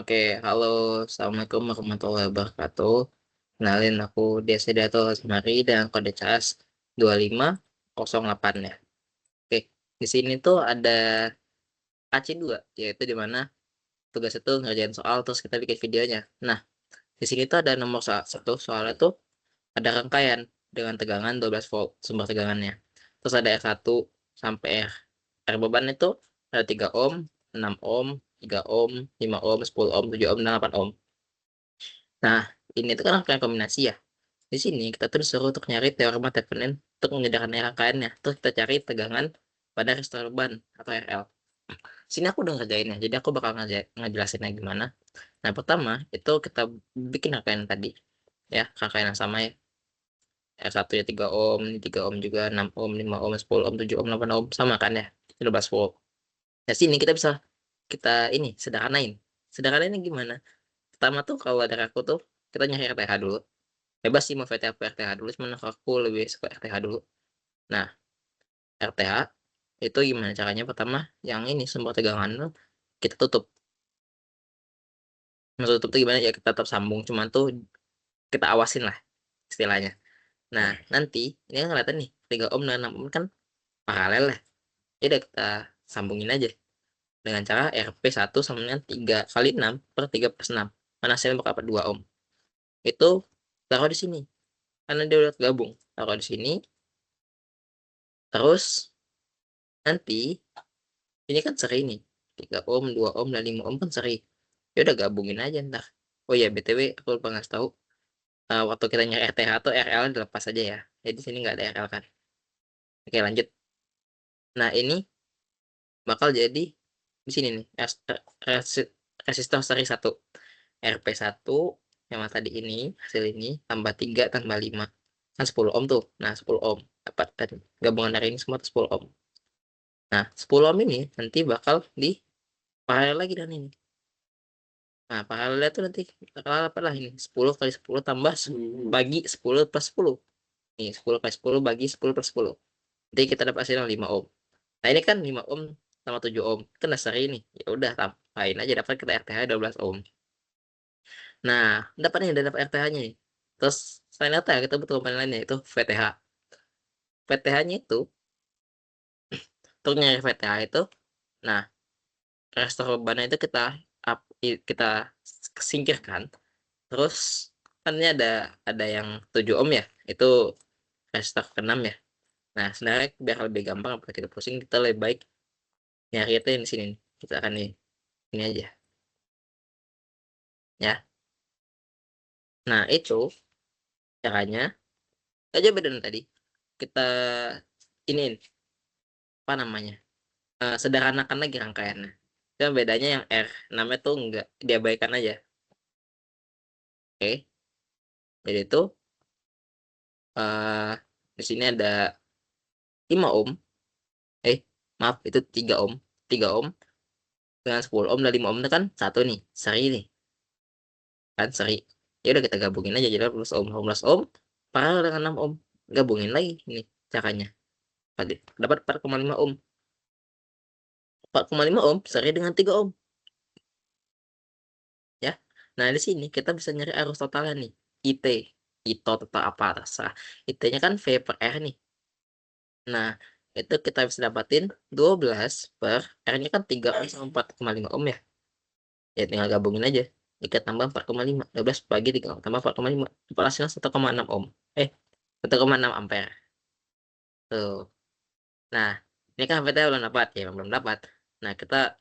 Oke, halo, assalamualaikum warahmatullahi wabarakatuh. Kenalin aku Desidato Asmari dan kode CAS 2508 ya. Oke, di sini tuh ada AC2, yaitu di mana tugas itu ngerjain soal terus kita bikin videonya. Nah, di sini tuh ada nomor satu soalnya tuh ada rangkaian dengan tegangan 12 volt sumber tegangannya. Terus ada R1 sampai R beban itu ada 3 ohm, 6 ohm, 3 ohm, 5 ohm, 10 ohm, 7 ohm, dan 8 ohm. Nah, ini tuh kan rangkaian kombinasi ya. Di sini kita tuh disuruh untuk nyari teorema Thevenin untuk menyederhanakan rangkaiannya. Terus kita cari tegangan pada resistor ban atau RL. Sini aku udah ngerjainnya, jadi aku bakal ngejelasinnya gimana. Nah, pertama itu kita bikin rangkaian tadi, ya rangkaian yang sama ya. R1 ya 3 ohm, 3 ohm juga, 6 ohm, 5 ohm, 10 ohm, 7 ohm, 8 ohm, sama kan ya, 12 volt. Nah, sini kita bisa kita ini sederhanain. Sederhanainnya gimana? Pertama tuh kalau dari aku tuh kita nyari RTH dulu. Bebas sih mau VTH atau RTH dulu, cuman aku lebih suka RTH dulu. Nah, RTH itu gimana caranya? Pertama, yang ini sumber tegangan tuh kita tutup. Maksud tutup tuh gimana ya? Kita tetap sambung, cuman tuh kita awasin lah istilahnya. Nah, nanti ini kan kelihatan nih 3 ohm dan 6 ohm kan paralel lah. Ya udah kita sambungin aja dengan cara RP1 sama dengan 3 kali 6 per 3 plus 6. Mana hasilnya bakal dapat 2 ohm. Itu taruh di sini. Karena dia udah gabung. Taruh di sini. Terus nanti ini kan seri nih. 3 ohm, 2 ohm, dan 5 ohm kan seri. Ya udah gabungin aja ntar. Oh ya, BTW aku lupa ngasih tahu. Waktu kita nyari RTH atau RL dilepas aja ya. Jadi di sini nggak ada RL kan. Oke, lanjut. Nah, ini bakal jadi di sini nih. Resistor seri 1. RP1 yang tadi ini, hasil ini tambah 3 tambah 5. Kan 10 ohm tuh. Nah, 10 ohm. Dapat kan gabungan dari ini semua tuh 10 ohm. Nah, 10 ohm ini nanti bakal di paralel lagi dan ini. Nah, paralelnya tuh nanti bakal apa lah ini, 10 kali 10 tambah bagi 10 plus 10. Nih, 10 kali 10 bagi 10 plus 10. Nanti kita dapat hasilnya 5 ohm. Nah, ini kan 5 ohm sama 7 ohm. Kan dasar ini. Ya udah tambahin aja dapat kita RTH 12 ohm. Nah, dapat nih udah dapat RTH-nya nih. Terus selain RTH kita butuh komponen lainnya itu VTH. VTH-nya itu untuk nyari VTH itu, nah, resistor bebannya itu kita singkirkan. Terus kan ini ada yang 7 ohm ya. Itu resistor ke-6 ya. Nah, sebenarnya biar lebih gampang apa kita pusing, kita lebih baik nyari itu yang di sini nih. Kita akan ini aja ya. Nah, itu caranya aja beda dengan tadi. Kita ini apa namanya? Sederhanakan lagi rangkaiannya. Cuma bedanya yang R6 tuh enggak diabaikan aja. Oke. Jadi itu eh di sini ada 5 ohm. Maaf, itu 3 ohm. 3 ohm dengan 10 ohm dan 5 ohm itu kan satu nih, seri nih. Kan seri. Ya udah kita gabungin aja jadi 12 ohm. 12 ohm paralel dengan 6 ohm. Gabungin lagi ini caranya. Dapat 4,5 ohm. 4,5 ohm seri dengan 3 ohm ya. Nah, di sini kita bisa nyari arus totalnya nih. IT. ITO total apa terserah. IT-nya kan V per R nih. Nah, itu kita bisa dapatin 12 per R-nya kan 3 ohm sama 4,5 ohm ya. Ya tinggal gabungin aja. 3 tambah 4,5. 12 bagi 3 tambah 4,5. Dapat hasilnya 1,6 ohm. 1,6 ampere. Tuh. Nah, ini kan HVT belum dapat. Ya, belum dapat. Nah, kita,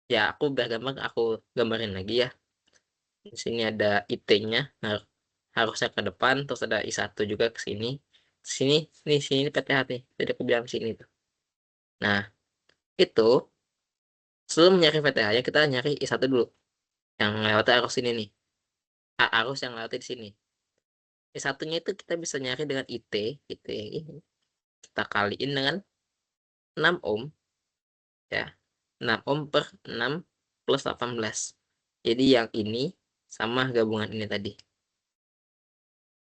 ya aku biar gampang, aku gambarin lagi ya. Di sini ada IT-nya. Nah, harusnya ke depan. Terus ada I1 juga ke sini. Sini, sini PTH nih. Jadi aku bilang sini tuh. Nah, itu sebelum nyari VTH-nya, kita nyari I1 dulu. Yang lewat arus ini nih. Arus yang lewat di sini. I1-nya itu kita bisa nyari dengan IT yang ini. Kita kaliin dengan 6 ohm, ya. 6 ohm per 6 plus 18. Jadi yang ini sama gabungan ini tadi.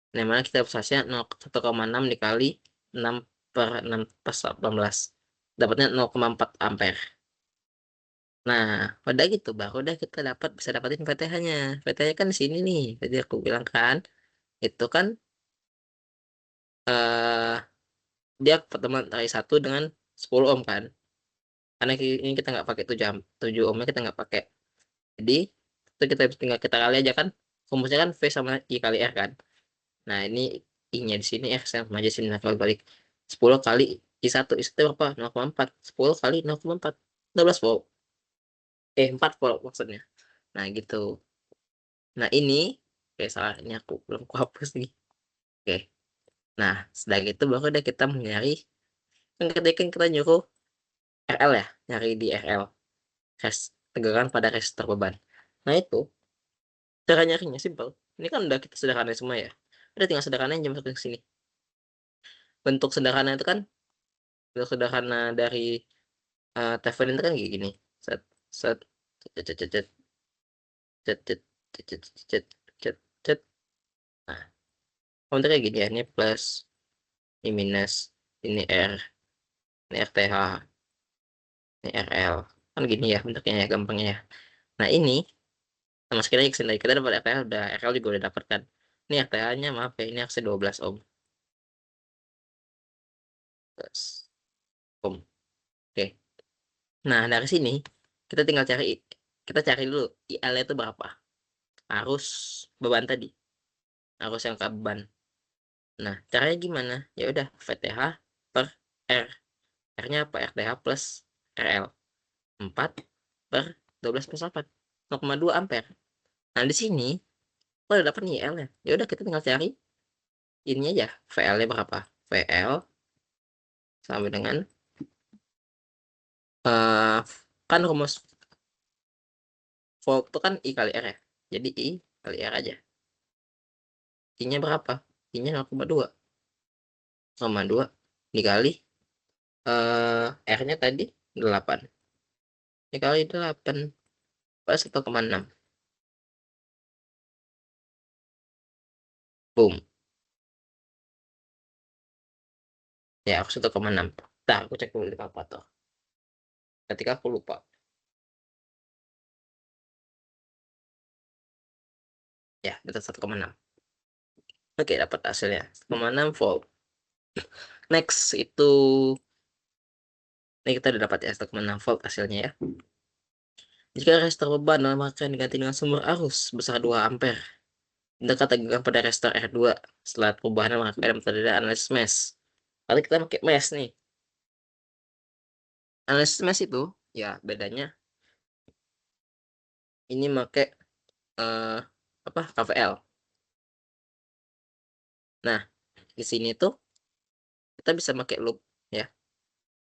Nah, mana kita hasilnya 1,6 dikali 6 per 6 plus 18. Dapatnya 0,4 ampere. Nah, udah gitu baru udah kita bisa dapatin VTH-nya. VTH-nya kan di sini nih. Tadi aku bilang kan, itu kan eh dia pertemuan dari 1 dengan 10 ohm kan. Karena ini kita nggak pakai 7 ohmnya kita nggak pakai. Jadi itu kita tinggal kita kali aja kan. Rumusnya kan V sama I kali R kan. Nah, ini I-nya di sini R sama aja sini. Nah, kalau balik 10 kali I1 itu berapa? 0,4. 10 kali 0,4. 12 volt. 4 volt maksudnya. Nah, gitu. Nah, ini salah ini aku belum hapus nih. Oke. Nah, setelah itu baru deh kita mencari, kan ketika kita nyuruh RL ya, nyari di RL, tegangan pada resistor beban. Nah, itu cara nyarinya simpel. Ini kan udah kita sederhana semua ya. Udah tinggal sederhana aja masuk ke sini. Bentuk sederhana itu kan bentuk sederhana dari telepon itu kan kayak gini. Set set cet cet cet cet cet cet cet cet cet cet. Nah, komentar kayak gini ya. Ini plus, ini minus, ini R, ini RTH, ini RL. Kan gini ya bentuknya ya, gampangnya ya. Nah, ini sama sekali kesini kita dapat RTH, udah RL juga udah dapat kan. Ini RTH-nya maaf ya, ini harusnya 12 ohm. 12 ohm. Oke. Nah, dari sini kita cari dulu IL itu berapa. Arus beban tadi, arus yang ke beban. Nah, caranya gimana? Ya udah VTH per R. R-nya apa? RTH plus RL. 4 per 12 plus 8. 0,2 ampere. Nah, di sini udah dapat nih IL-nya. Ya udah kita tinggal cari ini aja. VL-nya berapa? VL sama dengan eh kan rumus volt itu kan I kali R ya. Jadi I kali R aja. I-nya berapa? I-nya 0,2. 0,2 dikali R-nya tadi 8. Dikali 8 pas 1,6. Boom. Ya, aku 1,6. Nah, aku cek dulu di kalkulator. Ketika aku lupa. Ya, betul 1,6. Oke, dapat hasilnya. 1,6 volt. Next, ini kita udah dapat ya 1,6 volt hasilnya ya. Jika resistor beban akan diganti dengan sumber arus besar 2 ampere. Dekat tegangan pada resistor R2 setelah perubahan maka metode analisis mesh. Kali kita pakai mesh nih. Analisis mesh itu ya bedanya ini pakai apa KVL. Nah, di sini tuh kita bisa pakai loop ya.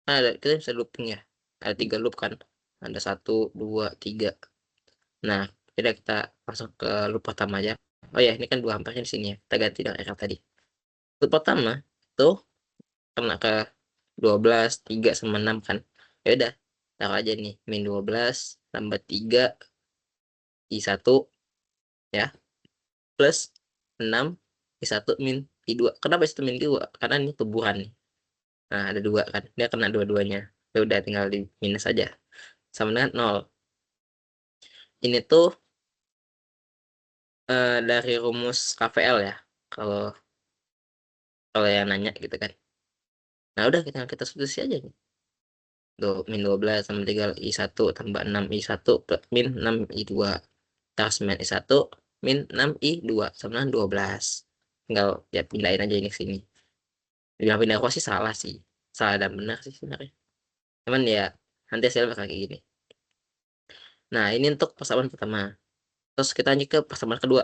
Kita bisa looping ya. Ada 3 loop kan. Ada 1, 2, 3. Nah, kita masuk ke loop pertama aja. Oh ya, ini kan 2 ampere di sini ya. Kita ganti dengan RL tadi. Loop pertama tuh kena ke 12, 3 sama 6 kan. Ya udah, taruh aja nih min 12 tambah 3 I1 ya plus 6 I1 min I2. Kenapa I1 min I2? Karena ini tubuhan nih. Nah, ada 2 kan. Dia kena dua-duanya. Ya udah tinggal di minus aja. Sama dengan 0. Ini tuh dari rumus KVL ya. Kalau kalau yang nanya gitu kan. Nah, udah kita substitusi aja nih. Min 12 sama 3 I1 tambah 6 I1 min 6 I2. Tas min I1 min 6 I2 sama dengan 12. Tinggal ya pindahin aja ini ke sini. Pindah-pindah sih salah sih. Salah dan benar sih sebenarnya. Cuman ya nanti hasilnya bakal kayak gini. Nah, ini untuk persamaan pertama. Terus kita lanjut ke persamaan kedua.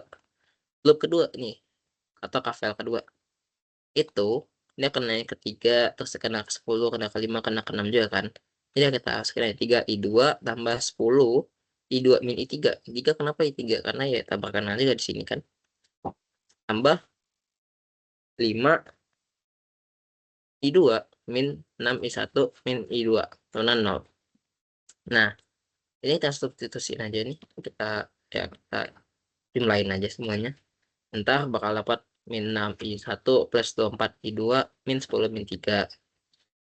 Loop kedua nih atau KVL kedua. Itu dia kena yang ketiga, terus kena ke 10, kena ke 5, kena ke 6 juga kan. Jadi kita sekiranya 3 I2 tambah 10 I2 min I3. I3 kenapa I3? Karena ya tambahkan aja di sini kan. Tambah 5 I2 min 6 I1 min I2 karena 0. Nah, ini kita substitusiin aja nih. Kita jumlahin aja semuanya. Ntar bakal dapat min 6 I1 plus 24 I2 min 10 min 3.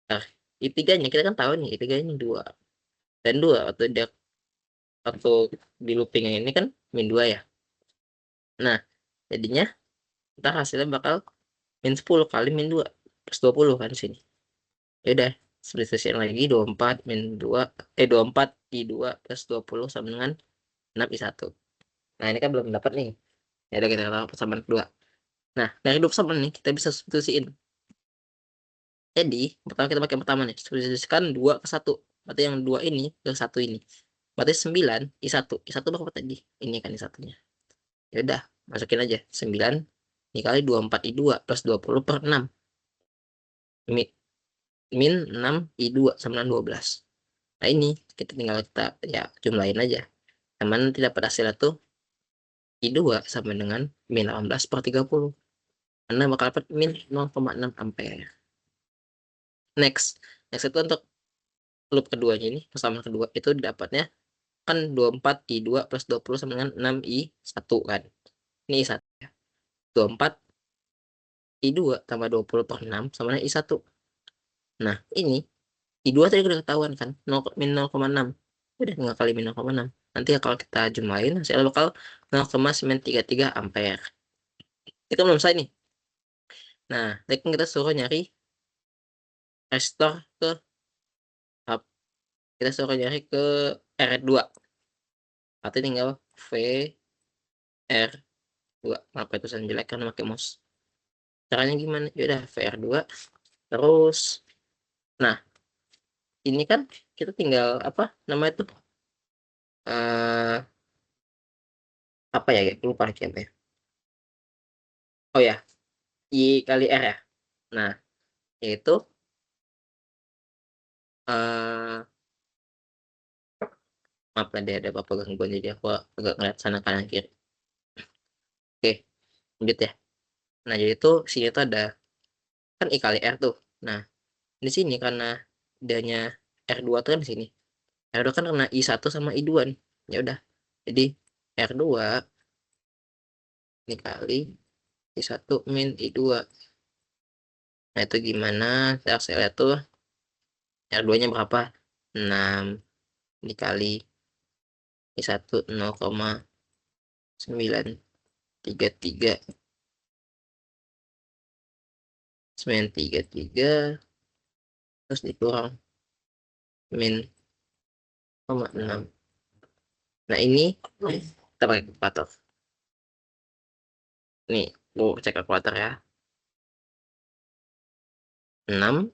Nah, I3 nya kita kan tahu nih I3 ini 2 dan 2 atau dia waktu di looping yang ini kan min 2 ya. Nah, jadinya ntar hasilnya bakal min 10 kali min 2 plus 20 kan sini. Ya udah, substitusiin lagi 24 min 2 24 I2 plus 20 sama dengan 6 I1. Nah, ini kan belum dapat nih. Ya udah, kita tahu persamaan kedua. Nah, dari 2 persamaan nih kita bisa substitusiin. Jadi, pertama kita pakai pertama nih, substitusikan 2 ke 1. Berarti yang 2 ini ke 1 ini. Berarti 9 I1. I1 berapa tadi? Ini kan I1-nya. Ya udah, masukin aja 9 dikali 24 I2 plus 20 per 6. Min 6 I2 sama dengan 12. Nah, ini kita tinggal kita ya jumlahin aja. Yang mana tidak pada hasilnya tuh I2 sama dengan min 18 per 30. Anda bakal dapat min 0,6 ampere. Next itu untuk loop keduanya ini, persamaan kedua itu dapatnya kan 24 I2 plus 20 sama dengan 6 I1 kan. Ini I1 ya. 24 I2 tambah 20 per 6 sama dengan I1. Nah, ini I2 tadi udah ketahuan kan, 0, min 0,6. Udah tinggal kali min 0,6. Nanti ya kalau kita jumlahin hasilnya bakal 0,933 ampere. Itu belum selesai nih. Nah, tadi kan kita suruh nyari resistor ke kita suruh nyari ke R2. Berarti tinggal VR2. Apa itu tulisan jelek karena pakai mouse. Caranya gimana? Ya udah VR2 terus. Nah, ini kan kita tinggal apa namanya itu? eh apa ya? Lupa lagi apa ya. Oh ya, I kali R ya. Nah, yaitu eh maaf tadi ada apa gangguan jadi aku agak ngeliat sana kanan kiri. Oke, lanjut ya. Nah, jadi itu sini tuh ada kan I kali R tuh. Nah, di sini karena adanya R2 tuh kan di sini. R2 kan kena I1 sama I2 nih. Ya udah. Jadi R2 dikali I1 min I2. Nah, itu gimana? Saya lihat tuh R2-nya berapa? 6 dikali I1 0,933 933 terus dikurang min 0,6. Nah, ini kita pakai kalkulator. Nih, gue cek kalkulator ya. 6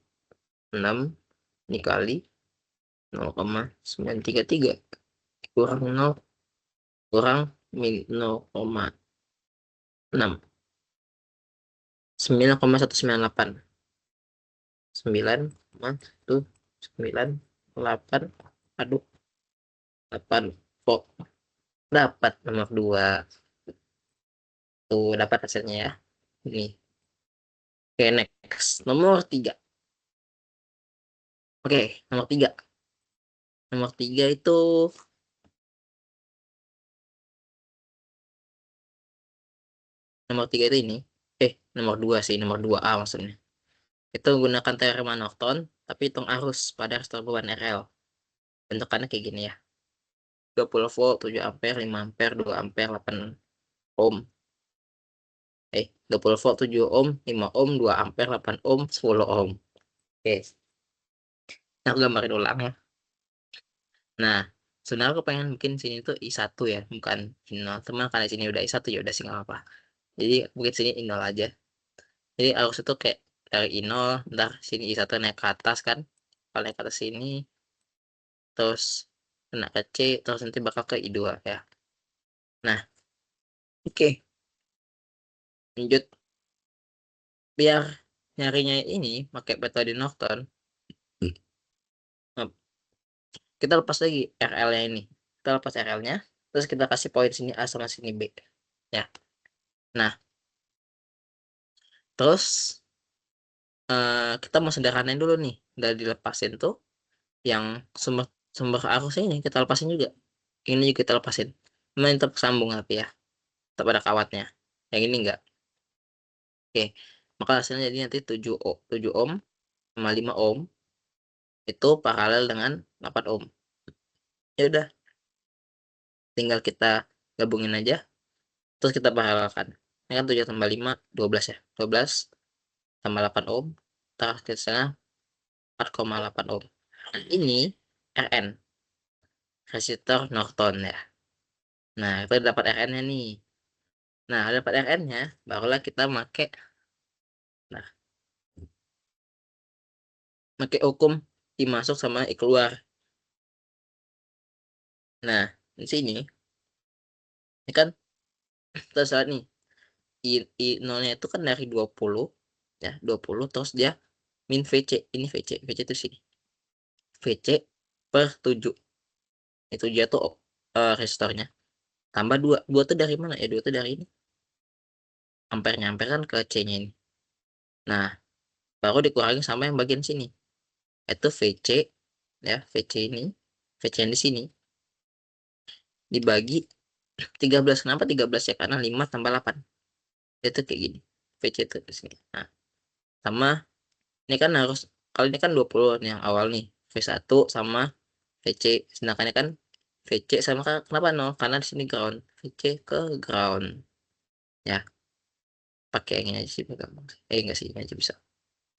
dikali 0,933 kurang 0 kurang min 0,6 9,198 9,198 aduh 8 kok dapat nomor 2 tuh, dapat hasilnya ya ini. Oke, next nomor 3. Oke, nomor 3 itu ini nomor 2 sih, nomor 2A maksudnya. Itu menggunakan teorema Norton tapi hitung arus pada resistor beban RL. Bentukannya kayak gini ya. 20 volt, 7 ampere, 5 ampere, 2 ampere, 8 ohm. 20 volt, 7 ohm, 5 ohm, 2 ampere, 8 ohm, 10 ohm. Oke, aku gambarin ulang ya. Nah, sebenarnya aku pengen bikin sini tuh I1 ya, bukan I0. Teman karena sini udah I1 ya udah sih nggak apa. Jadi mungkin sini I0 aja. Jadi arus itu kayak dari I0, ntar sini I1 naik ke atas kan. Kalau naik ke atas sini, terus kena ke C, terus nanti bakal ke I2 ya. Nah, oke. Lanjut. Biar nyarinya ini pakai metode Norton, nah, kita lepas lagi RL-nya ini. Kita lepas RL-nya, terus kita kasih poin sini A sama sini B. Ya. Nah, terus kita mau sederhanain dulu nih. Udah dilepasin tuh yang sumber sumber arusnya ini kita lepasin juga. Ini juga kita lepasin. Main tetap sambung tapi ya. Tetap ada kawatnya. Yang ini enggak. Oke. Maka hasilnya jadi nanti 7 ohm sama 5 ohm itu paralel dengan 8 ohm. Ya udah, tinggal kita gabungin aja, terus kita paralelkan. Ini kan 7 tambah 5, 12 ya, 12 tambah 8 ohm, terus ke sana 4,8 ohm. Nah, ini RN, resistor Norton ya. Nah, itu dapat RN-nya nih. Nah, dapat RN-nya, barulah kita make hukum I masuk sama I keluar. Nah, di sini ini kan terserah nih. I nolnya itu kan dari 20 ya, 20 terus dia min VC. Ini VC, VC itu sini. VC per 7. Itu dia tuh resistornya. Tambah 2. 2 tuh dari mana ya? 2 tuh dari ini. Ampernya, ampere kan ke C-nya ini. Nah, baru dikurangi sama yang bagian sini. Itu VC ya, VC ini, VC yang di sini dibagi 13. Kenapa 13 ya? Karena 5 tambah 8. Itu kayak gini. VC itu di sini. Nah, sama ini kan harus, kalau ini kan 20 nih yang awal nih, V1 sama VC, sedangkan kan VC sama, kenapa 0? Karena di sini ground, VC ke ground ya, pakai yang ini aja sih gampang. Enggak sih, ini aja bisa.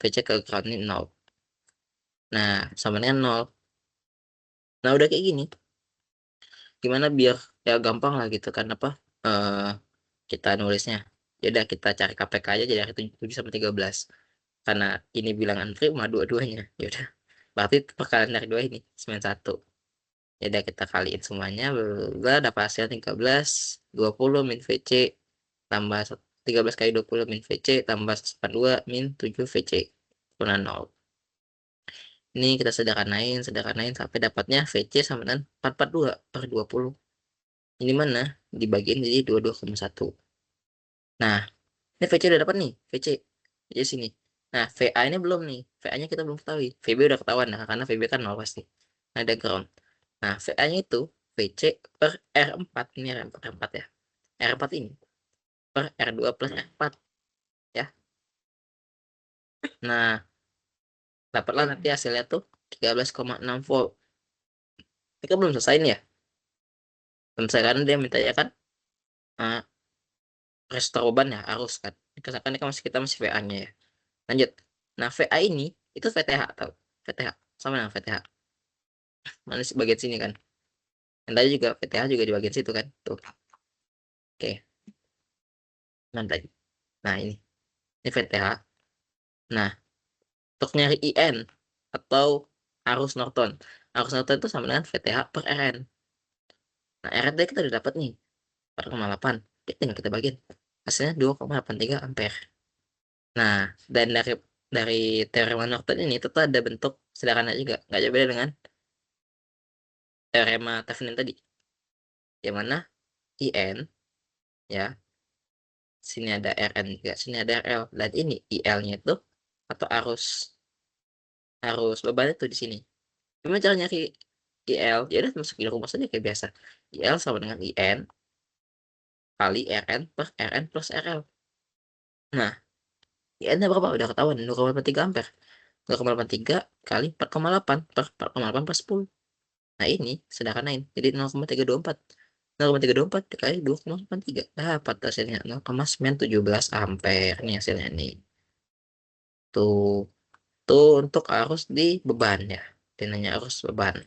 VC ke ground ini 0. Nah, sama dengan 0. Nah, udah kayak gini, gimana biar ya gampang lah gitu kan, apa kita nulisnya. Ya udah, kita cari KPK aja jadi 7 sama 13. Karena ini bilangan prima dua-duanya. Ya udah. Berarti perkalian dari 2 ini 91. Ya udah, kita kaliin semuanya, bla dapat hasil 13, 20 min VC tambah 13 kali 20 min VC tambah 42 min 7 VC kurang 0. Ini kita sederhanain sampai dapatnya VC sama dengan 442 per 20. Ini mana? Dibagiin jadi 22,1. Nah, ini VC udah dapat nih, VC. VC sini. Nah, VA ini belum nih. VA-nya kita belum ketahui. VB udah ketahuan nah, karena VB kan 0 pasti. Nah, ada ground. Nah, VA-nya itu VC per R4. Ini R4 ya. R4 ini per R2 plus R4 ya. Nah, dapatlah nanti hasilnya tuh 13,6 volt. Ini kan belum selesai nih ya. Belum selesai karena dia minta ya kan uh, resistor beban ya, arus kan. Misalkan ini kan kita masih VA-nya ya. Lanjut. Nah, VA ini itu VTH atau VTH sama dengan VTH. Mana sih bagian sini kan? Yang tadi juga VTH juga di bagian situ kan? Tuh. Oke. Mantap. Nah, ini VTH. Nah, untuk nyari IN atau arus Norton. Arus Norton itu sama dengan VTH per RN. Nah, RN tadi kita udah dapat nih 4,8. Tinggal kita bagiin. Hasilnya 2,83 ampere. Nah, dan dari teorema Norton ini itu tuh ada bentuk sederhana juga, nggak jauh beda dengan teorema Thevenin tadi. Yang mana IN ya, sini ada RN juga, sini ada RL, dan ini IL-nya itu atau arus beban itu di sini. Gimana cara nyari IL? Ya udah, masuk di rumus aja kayak biasa. IL sama dengan IN kali RN per RN plus RL. Nah, IN-nya berapa? Udah ketahuan, 0,83 ampere. 0,83 kali 4,8 per 4,8 per 10. Nah, ini sederhanain. Jadi 0,324. 0,324 dikali 2,83. Dapat hasilnya 0,917 ampere. Ini hasilnya nih. Tuh. Tuh untuk arus di beban ya. Dan hanya arus beban.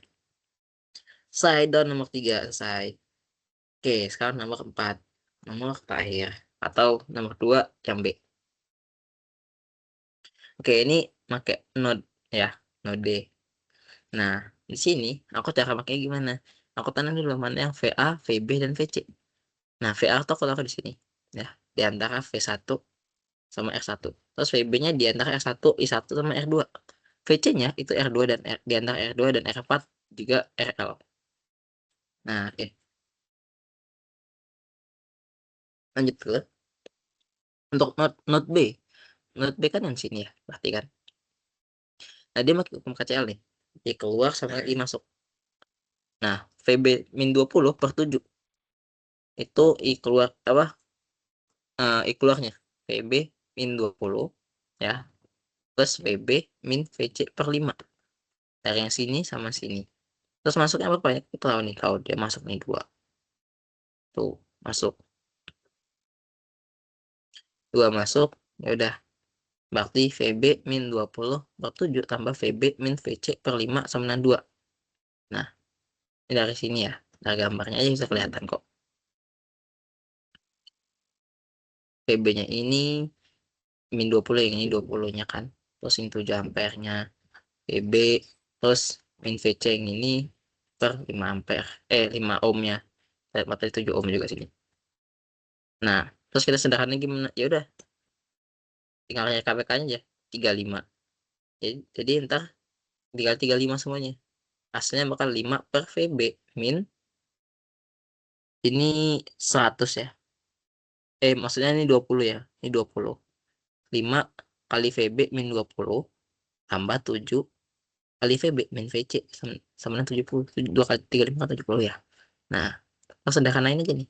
Side down nomor 3 selesai. Oke, sekarang nomor 4. Nomor terakhir. Atau nomor 2 yang B. Oke, ini pakai node ya. Node. Nah, di sini aku cara pakai gimana? Aku tanam dulu mana yang VA, VB, dan VC. Nah, VA itu aku taruh di sini. Ya, di antara V1 sama R1. Terus VB-nya di antara R1, I1 sama R2. VC-nya itu R2 dan di antara R2 dan R4 juga RL. Nah, oke. Lanjut ke untuk node B. Node B kan yang sini ya, berarti kan. Nah, dia pakai hukum KCL nih. I keluar sama I masuk. Nah, VB min 20 per 7. Itu I keluar apa? I keluarnya. VB min 20 ya. Plus VB min VC per 5. Dari yang sini sama sini. Terus masuknya berapa ya? Kita tahu nih kalau dia masuk nih 2. tuh masuk 2 masuk, ya udah berarti VB min 20 per 7 tambah VB min VC per 5 sama dengan 2. Nah, ini dari sini ya, dari gambarnya aja bisa kelihatan kok. VB-nya ini min 20, yang ini 20-nya kan. Terus ini 7 ampernya VB, terus min VC yang ini per 5 ampere. 5 ohmnya. Materi 7 ohm juga sini. Nah, terus kita sederhana gimana? Ya udah, tinggal cari KPK-nya aja. 35. Jadi ntar tinggal 35 semuanya. Hasilnya bakal 5 per VB min ini 100 ya. Maksudnya ini 20 ya. Ini 20. 5 kali VB min 20 tambah 7 kali VB min VC sama dengan 70. 2 kali 35 kan 70 ya. Nah, terus sederhanain aja nih.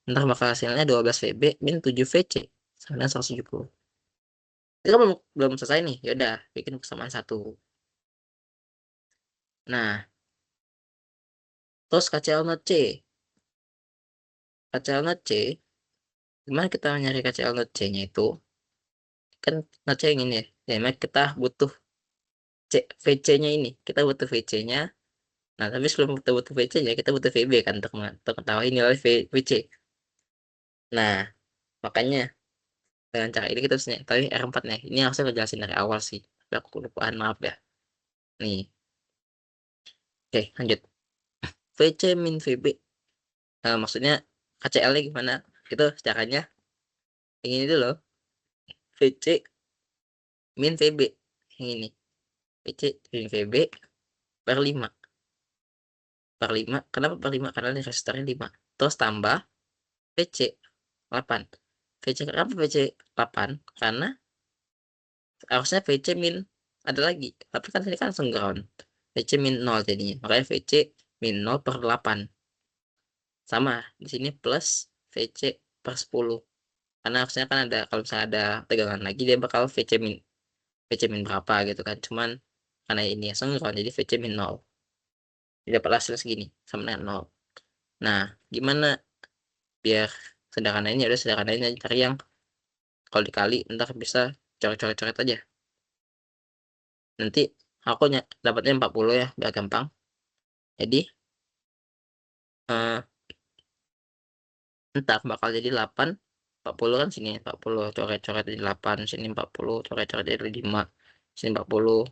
Ntar bakal hasilnya 12 VB min 7 VC sama dengan 170. Itu kan belum selesai nih. Ya udah, bikin persamaan 1. Nah, terus KCL not C. KCL not C, gimana kita nyari KCL not C-nya itu? Kan not C yang ini ya. Ya, kita butuh VC-nya ini. Kita butuh VC-nya. Nah, tapi sebelum kita butuh VC-nya, kita butuh VB kan untuk mengetahui nilai VC. Nah, makanya dengan cara ini kita harus tahu R4 nih. Ini harusnya saya jelasin dari awal sih. Tapi aku kelupaan, maaf ya. Nih. Oke, lanjut. VC min VB. Nah, maksudnya KCL-nya gimana? Itu caranya ini dulu loh. VC min VB. Yang ini. VC min VB per 5. Per 5. Kenapa per 5? Karena ini resistornya 5. Terus tambah VC 8. VC kenapa VC 8? Karena harusnya VC min ada lagi. Tapi kan ini kan langsung ground. VC min 0 jadinya. Makanya VC min 0 per 8. Sama. Di sini plus VC per 10. Karena harusnya kan ada, kalau misalnya ada tegangan lagi, dia bakal VC min berapa gitu kan. Cuman karena ini langsung ground, jadi VC min 0. Jadi dapat hasil segini. Sama dengan 0. Nah, gimana biar sederhanain? Ya udah sederhanain aja, cari yang kalau dikali ntar bisa coret-coret aja. Nanti aku dapatnya 40 ya, biar gampang. Jadi ntar bakal jadi 8. 40 kan sini 40 coret-coret jadi 8, sini 40 coret-coret jadi 5, sini 40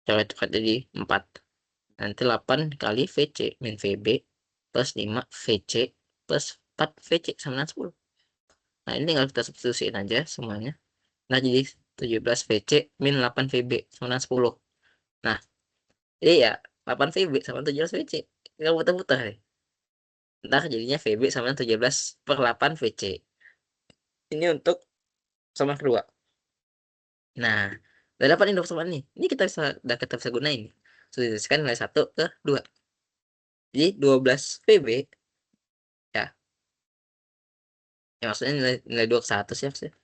coret-coret jadi 4. Nanti 8 kali VC min VB plus 5 VC plus 4 VC sama dengan 10. Nah, ini tinggal kita substitusiin aja semuanya. Nah, jadi 17 VC min 8 VB sama dengan 10. Nah, ini ya 8 VB sama 17 VC. Kita putar-putar nih. Ntar jadinya VB sama 17 per 8 VC. Ini untuk sama kedua. Nah, udah dapat ini persamaan nih. Ini kita bisa gunain. Substitusikan nilai 1 ke 2. Jadi 12 VB ya. Ya maksudnya nilai 2 ke 1 sih maksudnya.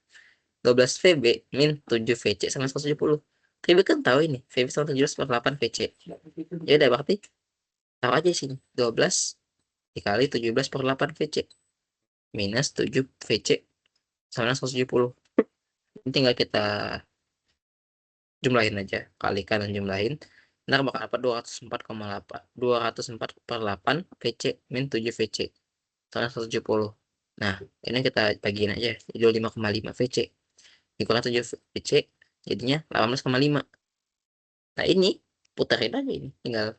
12 VB min 7 VC sama 170. VB kan tahu ini. VB sama 17 per 8 VC. Ya udah berarti tahu aja sini. 12 dikali 17 per 8 VC minus 7 VC sama 170. Ini tinggal kita jumlahin aja, kalikan dan jumlahin. Ntar bakal dapat 204,8. 204 per 8 VC min 7 VC sama 170. Nah, ini kita bagiin aja. Jadi 5,5 VC dikurang 7 VC jadinya 18,5. Nah, ini putarin aja ini. Tinggal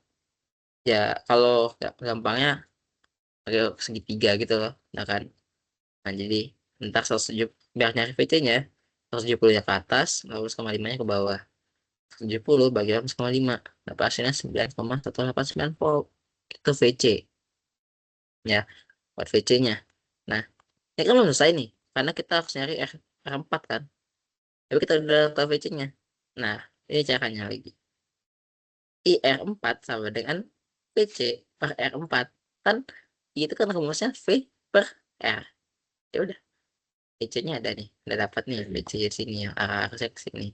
ya kalau gampangnya pakai segitiga gitu loh. Nah kan. Nah, jadi ntar 170 biar nyari VC-nya 170-nya ke atas, 18,5-nya ke bawah. 70 bagi 18,5 dapat hasilnya 9,189 volt. Itu VC ya, buat VC-nya. Nah, ini kan belum selesai nih karena kita harus nyari R4 kan, tapi kita udah tahu VC-nya. Nah, ini caranya lagi. IR4 sama dengan VC per R4 kan, itu kan rumusnya V per R. Ya udah, VC-nya ada nih, udah dapat nih VC di sini yang arah ke sini,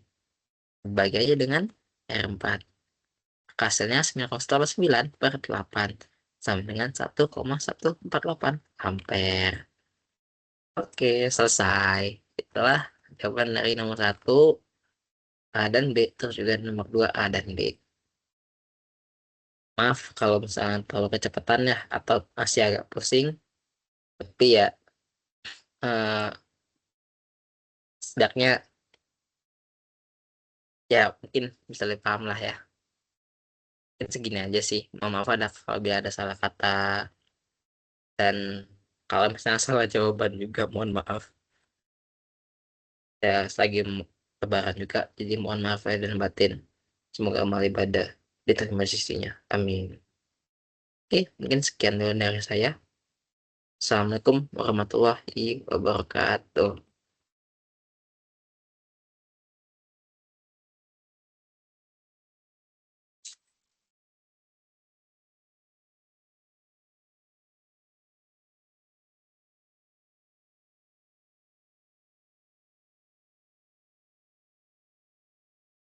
bagi aja dengan R4. Hasilnya 9,9 per 8. sama dengan 1,148 ampere. Oke, selesai. Itulah jawaban dari nomor satu A dan B, terus juga nomor 2 A dan B. Maaf kalau misalnya terlalu kecepatan ya, atau masih agak pusing, tapi ya eh, setidaknya ya mungkin bisa lebih paham lah ya. Mungkin segini aja sih. Mohon maaf ada kalau bila ada salah kata, dan kalau misalnya salah jawaban juga mohon maaf. Ya selagi lebaran juga, jadi mohon maaf lahir dan batin. Semoga amal ibadah diterima sisinya. Amin. Oke, mungkin sekian dulu dari saya. Assalamualaikum warahmatullahi wabarakatuh.